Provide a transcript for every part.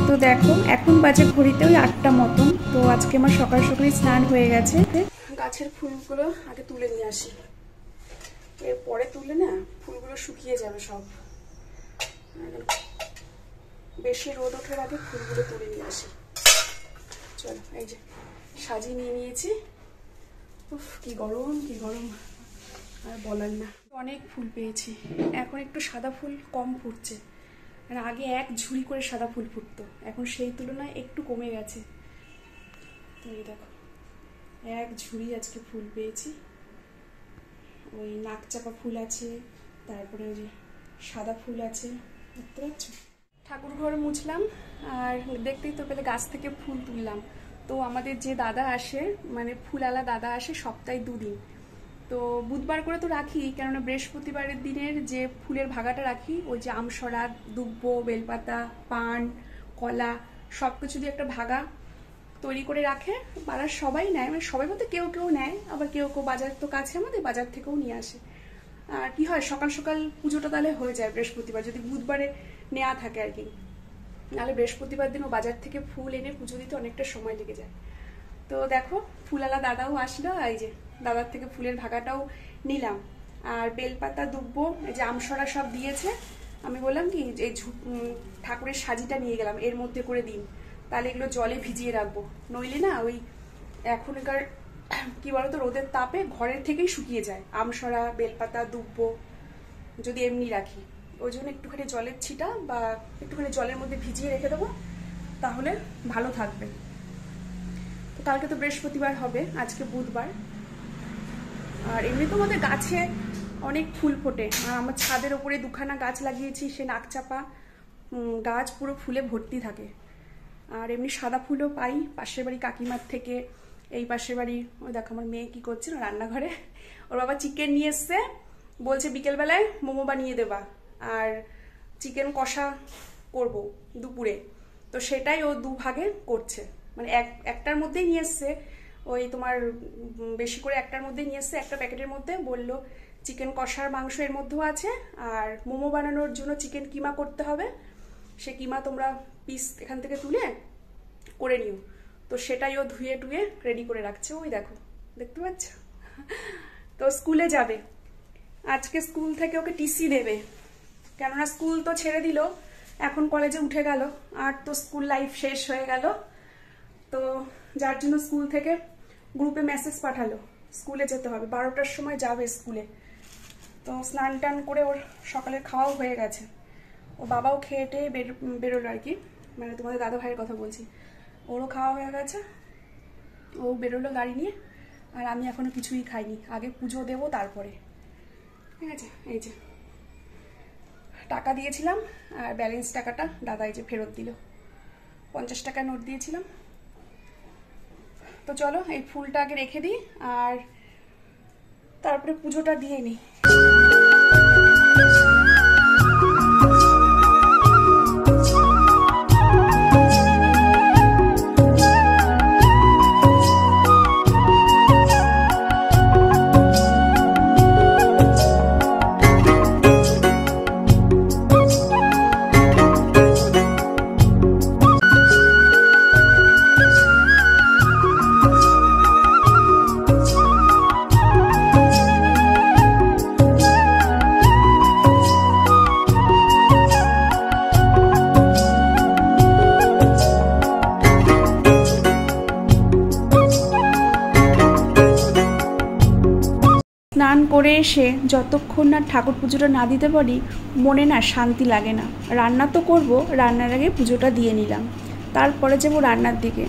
তো দেখো এখন বাজে ঘড়িতে ওই 8টা মতন। তো আজকে আমার সকাল সকালই স্নান হয়ে গেছে। গাছের ফুলগুলো আগে তুলে নিয়ে আসি, এরপরে তুলে না ফুলগুলো শুকিয়ে যাবে সব। বেশি রোদ ওঠার আগে ফুলগুলো তুলে নিয়ে আসি। চলো, এই যে সাজিয়ে নিয়ে নিয়েছি। উফ কি গরম কি গরম, আর বলার না। অনেক ফুল পেয়েছি। এখন একটু সাদা ফুল কম ফুটছে, মানে আগে এক ঝুড়ি করে সাদা ফুল ফুটতো, এখন সেই তুলনায় একটু কমে গেছে। তো এই দেখো এক ঝুড়ি আজকে ফুল পেয়েছি। ওই নাকচাপা ফুল আছে, তারপরে ওই যে সাদা ফুল আছে, দেখতে পাচ্ছ। ঠাকুর ঘর মুছলাম, আর দেখতেই তো পেলে গাছ থেকে ফুল তুললাম। তো আমাদের যে দাদা আসে, মানে ফুলওয়ালা দাদা আসে সপ্তাহে 2 দিন। তো বুধবার করে তো রাখি, কেননা বৃহস্পতিবারের দিনের যে ফুলের ভাগাটা রাখি, ওই যে আমসরা, দুব্ব, বেলপাতা, পান, কলা সব কিছু দিয়ে একটা ভাগা তৈরি করে রাখে। পাড়ার সবাই নেয়, মানে সবাই বলতে কেউ কেউ নেয়, আবার কেউ কেউ বাজার তো কাছে আমাদের, বাজার থেকেও নিয়ে আসে। আর কি হয়, সকাল সকাল পুজোটা তাহলে হয়ে যায় বৃহস্পতিবার, যদি বুধবারে নেওয়া থাকে আর কি। নাহলে বৃহস্পতিবার দিনও বাজার থেকে ফুল এনে পুজো দিতে অনেকটা সময় লেগে যায়। তো দেখো ফুলওয়ালা দাদাও আসলো, এই যে দাদার থেকে ফুলের ভাগাটাও নিলাম। আর বেলপাতা, দুব্ব, এই যে আমসরা সব দিয়েছে। আমি বললাম কি যে ঠাকুরের সাজিটা নিয়ে গেলাম, এর মধ্যে করে দিন, তাহলে এগুলো জলে ভিজিয়ে রাখবো, নইলে না ওই এখনকার কি বলতো রোদের তাপে ঘরের থেকেই শুকিয়ে যায় আমসরা, বেলপাতা, দুব্ব যদি এমনি রাখি। ওই জন্য একটুখানি জলের ছিটা বা একটুখানি জলের মধ্যে ভিজিয়ে রেখে দেবো, তাহলে ভালো থাকবে। তো কালকে তো বৃহস্পতিবার হবে, আজকে বুধবার। আর এমনি তো আমাদের গাছে অনেক ফুল ফোটে, আর আমার ছাদের ওপরে 2খানা গাছ লাগিয়েছি, সে নাকচাপা গাছ পুরো ফুলে ভর্তি থাকে। আর এমনি সাদা ফুলও পাই পাশের বাড়ি কাকিমার থেকে। এই পাশের বাড়ি ওই দেখো আমার মেয়ে কি করছে না রান্নাঘরে, ওর বাবা চিকেন নিয়ে এসছে, বলছে বিকেলবেলায় মোমো বানিয়ে দেবা, আর চিকেন কষা করব দুপুরে। তো সেটাই ও 2 ভাগে করছে, মানে একটার মধ্যেই নিয়ে এসছে, ওই তোমার বেশি করে একটার মধ্যেই নিয়ে এসছে, একটা প্যাকেটের মধ্যে। বলল চিকেন কষার মাংস এর মধ্যেও আছে, আর মোমো বানানোর জন্য চিকেন কিমা করতে হবে, সে কিমা তোমরা পিস এখান থেকে তুলে করে নিও। তো সেটাই ও ধুয়ে টুয়ে রেডি করে রাখছে, ওই দেখো দেখতে পাচ্ছ। তো স্কুলে যাবে আজকে, স্কুল থেকে ওকে টিসি দেবে, কেননা স্কুল তো ছেড়ে দিল, এখন কলেজে উঠে গেল, আর তো স্কুল লাইফ শেষ হয়ে গেল। তো যার জন্য স্কুল থেকে গ্রুপে মেসেজ পাঠালো স্কুলে যেতে হবে, 12টার সময় যাবে স্কুলে। তো স্নান টান করে ওর সকালের খাওয়াও হয়ে গেছে, ও বাবাও খেয়ে টেয়ে বেরোলো আর কি, মানে তোমাদের দাদা ভাইয়ের কথা বলছি। ওরও খাওয়া হয়ে গেছে, ও বেরোলো গাড়ি নিয়ে। আর আমি এখনো কিছুই খাইনি, আগে পুজো দেবো তারপরে। ঠিক আছে, এই যে টাকা দিয়েছিলাম, আর ব্যালেন্স টাকাটা দাদা এই যে ফেরত দিল, 50 টাকা নোট দিয়েছিলাম। তো চলো এই ফুলটা আগে রেখে দিই, আর তারপরে পুজোটা দিয়ে নিই। স্নান করে এসে যতক্ষণ না ঠাকুর পুজোটা না দিতে পারি, মনে না শান্তি লাগে না। রান্না তো করব, রান্নার আগে পুজোটা দিয়ে নিলাম, তারপরে যাবো রান্নার দিকে।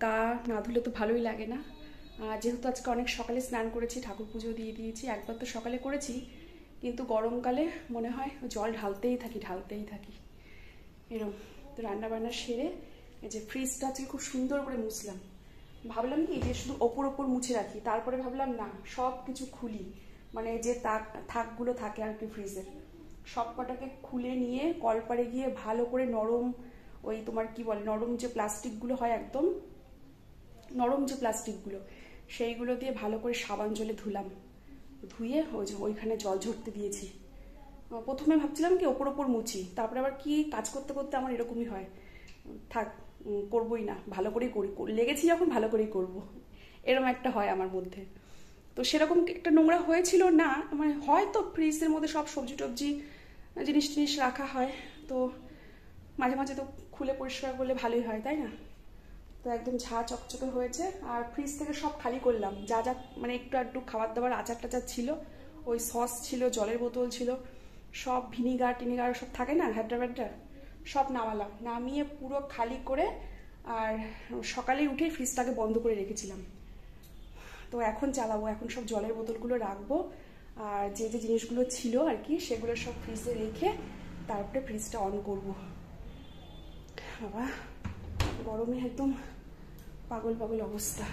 গা না ধুলে তো ভালোই লাগে না। যেহেতু আজকে অনেক সকালে স্নান করেছি, ঠাকুর পুজো দিয়ে দিয়েছি, একবার তো সকালে করেছি, কিন্তু গরমকালে মনে হয় জল ঢালতেই থাকি এরকম। তো রান্নাবান্না সেরে এই যে ফ্রিজটা আজকে খুব সুন্দর করে মুছলাম। ভাবলাম কি যে শুধু ওপর মুছে রাখি, তারপরে ভাবলাম না, সব কিছু খুলি, মানে যে থাকগুলো থাকে আর কি ফ্রিজের, সব কটাকে খুলে নিয়ে কলপারে গিয়ে ভালো করে নরম, ওই তোমার কি বলে, নরম যে প্লাস্টিকগুলো হয়, একদম নরম যে প্লাস্টিকগুলো, সেইগুলো দিয়ে ভালো করে সাবান জলে ধুলাম। ধুয়ে ওইখানে জল ঝরতে দিয়েছি। প্রথমে ভাবছিলাম কি ওপর মুছি, তারপরে আবার কি কাজ করতে করতে আমার এরকমই হয়, থাক করবোই না, ভালো করেই করি, লেগেছি যখন ভালো করেই করব, এরকম একটা হয় আমার মধ্যে। তো সেরকম একটা নোংরা হয়েছিল না, মানে হয়তো ফ্রিজের মধ্যে সব সবজি টবজি জিনিস রাখা হয়, তো মাঝে মাঝে তো খুলে পরিষ্কার করলে ভালোই হয়, তাই না? তো একদম ঝা চকচকে হয়েছে। আর ফ্রিজ থেকে সব খালি করলাম, যা মানে একটু খাবার দাবার আচার টাচার ছিল, ওই সস ছিল, জলের বোতল ছিল, সব ভিনিগার টিনিগার সব থাকে না, হ্যাড্রা সব নামালাম, নামিয়ে পুরো খালি করে আর সকালে উঠে ফ্রিজটাকে বন্ধ করে রেখেছিলাম। তো এখন চালাবো, এখন সব জলের বোতলগুলো রাখবো, আর যে জিনিসগুলো ছিল আর কি সেগুলো সব ফ্রিজে রেখে তারপরে ফ্রিজটা অন করব। বাবা গরমে একদম পাগল অবস্থা।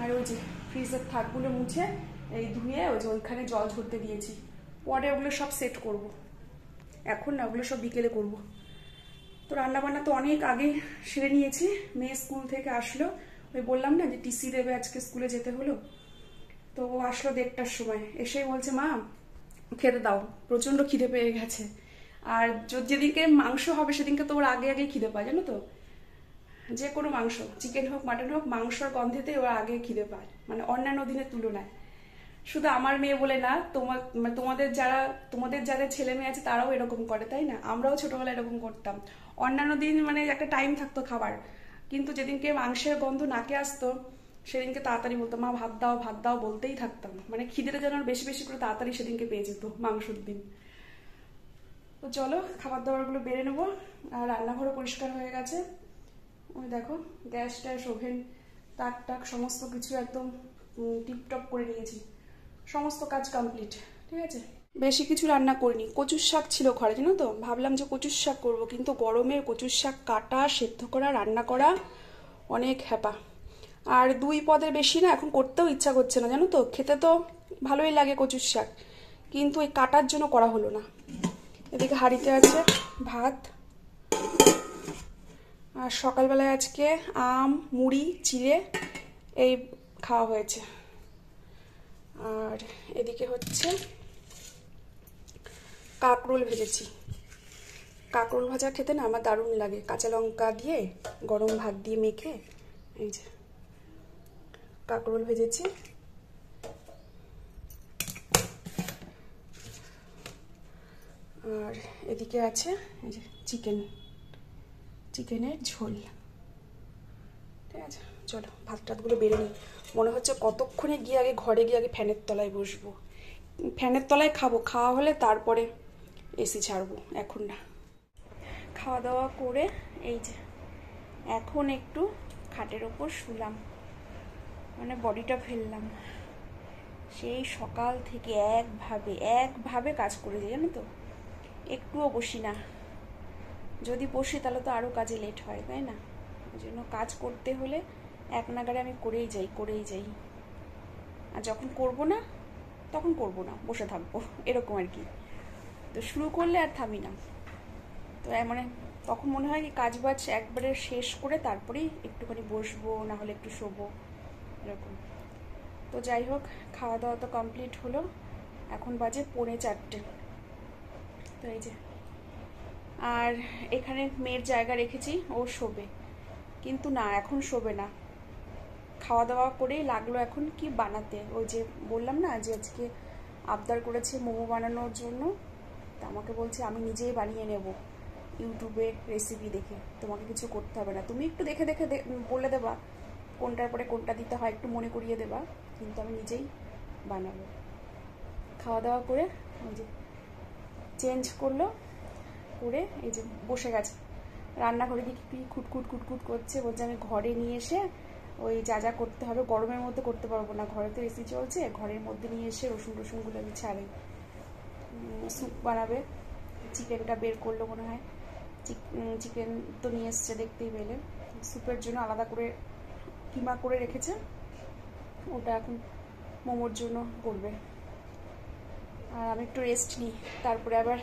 আর ওই যে ফ্রিজের থাকগুলো মুছে এই ধুয়ে ওই যে ওইখানে জল ঝরতে দিয়েছি, পরে ওগুলো সব সেট করব, এখন না, ওগুলো সব বিকেলে করব। তো রান্নাবান্না তো অনেক আগে সেরে নিয়েছি। মেয়ে স্কুল থেকে আসলো, ওই বললাম না যে টিসি দেবে আজকে, স্কুলে যেতে হলো, তো ও আসলো 1:30টার সময়, এসেই বলছে মা খেতে দাও, প্রচন্ড খিদে পেয়ে গেছে। আর যেদিনকে মাংস হবে সেদিনকে তো ওর আগে খিদে পায়, জানো তো, যে কোনো মাংস, চিকেন হোক মাটন হোক, মাংসর গন্ধেতে ওরা আগে খিদে পায়, মানে অন্যান্য দিনের তুলনায়। শুধু আমার মেয়ে বলে না, তোমাদের যাদের ছেলে মেয়ে আছে তারাও এরকম করে, তাই না? আমরাও ছোটবেলায় এরকম করতাম। অন্যান্য দিন মানে একটা টাইম থাকতো খাবার, কিন্তু যেদিনকে মাংসের গন্ধ নাকে আসতো সেদিনকে তাড়াতাড়ি বলতো মা ভাত দাও বলতেই থাকতাম, মানে খিদেটা যেন বেশি করে তাড়াতাড়ি সেদিনকে পেয়ে যেত মাংসর দিন। তো চলো খাবার দাবারগুলো বেড়ে নেবো। আর রান্নাঘরও পরিষ্কার হয়ে গেছে, ওই দেখো গ্যাস ট্যাস ওভেন তাক সমস্ত কিছু একদম টিপটপ করে নিয়েছি, সমস্ত কাজ কমপ্লিট। ঠিক আছে, বেশি কিছু রান্না করিনি, কচুর শাক ছিল ঘরে, জানো তো, ভাবলাম যে কচুর শাক করবো, কিন্তু গরমে কচুর শাক কাটা, সেদ্ধ করা, রান্না করা অনেক হ্যাপা। আর 2 পদের বেশি না এখন করতেও ইচ্ছা করছে না, জানো তো, খেতে তো ভালোই লাগে কচুর শাক, কিন্তু এই কাটার জন্য করা হলো না। এদিকে হাঁড়িতে আছে ভাত, আর সকালবেলায় আজকে আম মুড়ি চিড়ে এই খাওয়া হয়েছে। আর এদিকে হচ্ছে কাঁকরোল ভেজেছি। কাঁকরোল ভাজা খেতে না আমার দারুণ লাগে, কাঁচা লঙ্কা দিয়ে গরম ভাত দিয়ে মেখে, এই যে কাঁকরোল ভেজেছি। আর এদিকে আছে এই যে চিকেনের ঝোল। ঠিক আছে, চলো ভাত টাতগুলো বেড়ে নিই। মনে হচ্ছে কতক্ষণে গিয়ে আগে ঘরে গিয়ে আগে ফ্যানের তলায় বসবো, ফ্যানের তলায় খাওয়া হলে তারপরে এসি ছাড়বো, এখন না। খাওয়া দাওয়া করে এই যে এখন একটু খাটের ওপর শুলাম, মানে বডিটা ফেললাম। সেই সকাল থেকে একভাবে কাজ করে যাই, জানো তো, একটুও বসি না। যদি বসি তাহলে তো আরও কাজে লেট হয়, তাই না? ওই জন্য কাজ করতে হলে এক নাগারে আমি করেই যাই। আর যখন করব না তখন করব না, বসে থাকবো, এরকম আর কি। তো শুরু করলে আর থামি না। তো মানে তখন মনে হয় কি কাজ বাজ একবারে শেষ করে তারপরেই একটুখানি বসবো, না হলে একটু শোবো, এরকম। তো যাই হোক, খাওয়া দাওয়া তো কমপ্লিট হলো, এখন বাজে 3:45। তো এই যে, আর এখানে মেয়ের জায়গা রেখেছি, ও শোবে, কিন্তু না এখন শোবে না। খাওয়া দাওয়া করেই লাগলো এখন কি বানাতে, ওই যে বললাম না যে আজকে আবদার করেছে মোমো বানানোর জন্য, তা আমাকে বলছে আমি নিজেই বানিয়ে নেব ইউটিউবে রেসিপি দেখে, তোমাকে কিছু করতে হবে না, তুমি একটু দেখে বলে দেবা কোনটার পরে কোনটা দিতে হয়, একটু মনে করিয়ে দেবা, কিন্তু আমি নিজেই বানাবো। খাওয়া দাওয়া করে ওই যে চেঞ্জ করলো, করে এই যে বসে গেছে রান্নাঘরে, দিকে খুটখুট করছে, বলছে আমি ঘরে নিয়ে এসে ওই যা করতে হবে, গরমের মধ্যে করতে পারবো না, ঘরে তো এসি চলছে, ঘরের মধ্যে নিয়ে এসে রসুনগুলো আমি ছাড়াই, স্যুপ বানাবে। চিকেনটা বের করলো মনে হয়, চিকেন তো নিয়ে এসছে দেখতেই পেলে। স্যুপের জন্য আলাদা করে কিমা করে রেখেছে, ওটা এখন মোমোর জন্য করবে। আর আমি একটু রেস্ট নিই, তারপরে আবার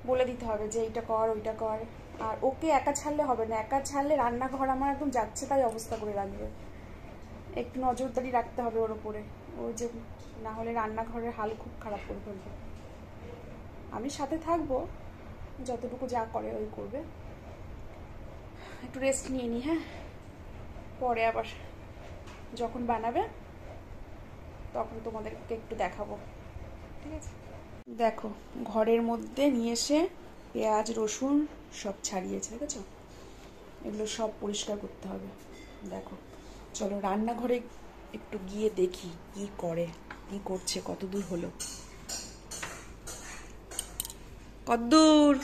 বলে দিতে হবে যে এইটা কর ওইটা কর। আর ওকে একা ছাড়লে হবে না, একা ছাড়লে রান্নাঘর আমার একদম যাচ্ছে তাই অবস্থা করে রাখবে। একটু নজরদারি রাখতে হবে ওর ওপরে, ও যে না হলে রান্নাঘরের হাল খুব খারাপ করে ফেলবে। আমি সাথে থাকবো, যতটুকু যা করে ওই করবে। একটু রেস্ট নিয়ে নিই, হ্যাঁ, পরে আবার যখন বানাবে তখন তোমাদেরকে একটু দেখাবো, ঠিক আছে? দেখো ঘরের মধ্যে নিয়ে এসে পেঁয়াজ রসুন সব ছাড়িয়েছে, দেখেছো? এগুলো সব পরিষ্কার করতে হবে। দেখো চলো রান্নাঘরে একটু গিয়ে দেখি কি করে, কি করছে, কত দূর হলো, কতদূর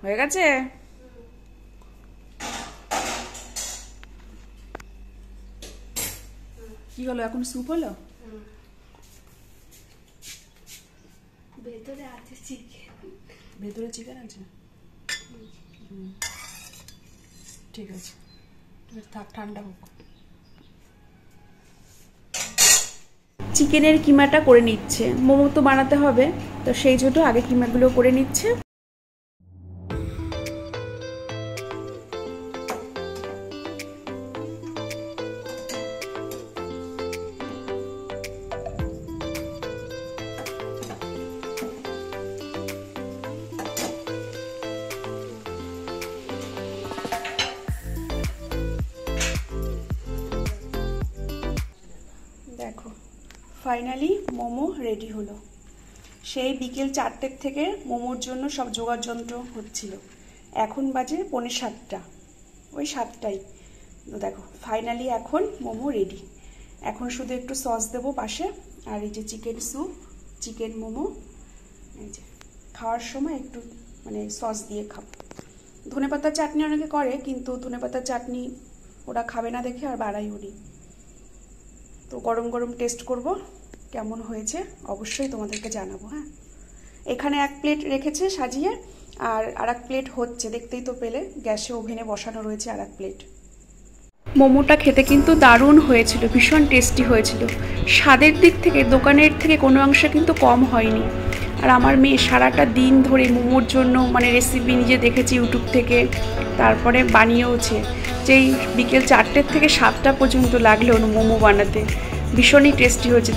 হয়ে গেছে। কি হলো এখন? স্যুপ হলো? ভেতরে আছে চিকেন। ভেতরে চিকেন আছে? ঠিক আছে, থাক, ঠান্ডা হোক। চিকেনের কিমাটা করে নিচ্ছে, মোমো তো বানাতে হবে, তো সেই জন্য আগে কিমাগুলো করে নিচ্ছে। দেখো ফাইনালি মোমো রেডি হলো। সেই বিকেল 4টের থেকে মোমোর জন্য সব জোগাড় যন্ত্র হচ্ছিল, এখন বাজে 6:45, ওই 7টাই। দেখো ফাইনালি এখন মোমো রেডি। এখন শুধু একটু সস দেবো পাশে, আর এই যে চিকেন স্যুপ, চিকেন মোমো, এই যে খাওয়ার সময় একটু মানে সস দিয়ে খাবো। ধনেপাতার চাটনি অনেকে করে, কিন্তু ধনেপাতার চাটনি ওরা খাবে না দেখে আর বাড়াইও নি। তো গরম গরম টেস্ট করব, কেমন হয়েছে অবশ্যই তোমাদেরকে জানাবো। হ্যাঁ, এখানে 1 প্লেট রেখেছে সাজিয়ে, আর 1 প্লেট হচ্ছে, দেখতেই তো পেলে গ্যাসে ওভেনে বসানো রয়েছে 1 প্লেট। মোমোটা খেতে কিন্তু দারুণ হয়েছিল, ভীষণ টেস্টি হয়েছিল। স্বাদের দিক থেকে দোকানের থেকে কোনো অংশে কিন্তু কম হয়নি। আর আমার মেয়ে সারাটা দিন ধরে মোমোর জন্য মানে রেসিপি নিজে দেখেছি ইউটিউব থেকে, তারপরে বানিয়েওছে। যেই বিকেল 4টে থেকে 7টা পর্যন্ত লাগলো মোমো বানাতে, ভীষণই টেস্টি হয়েছে।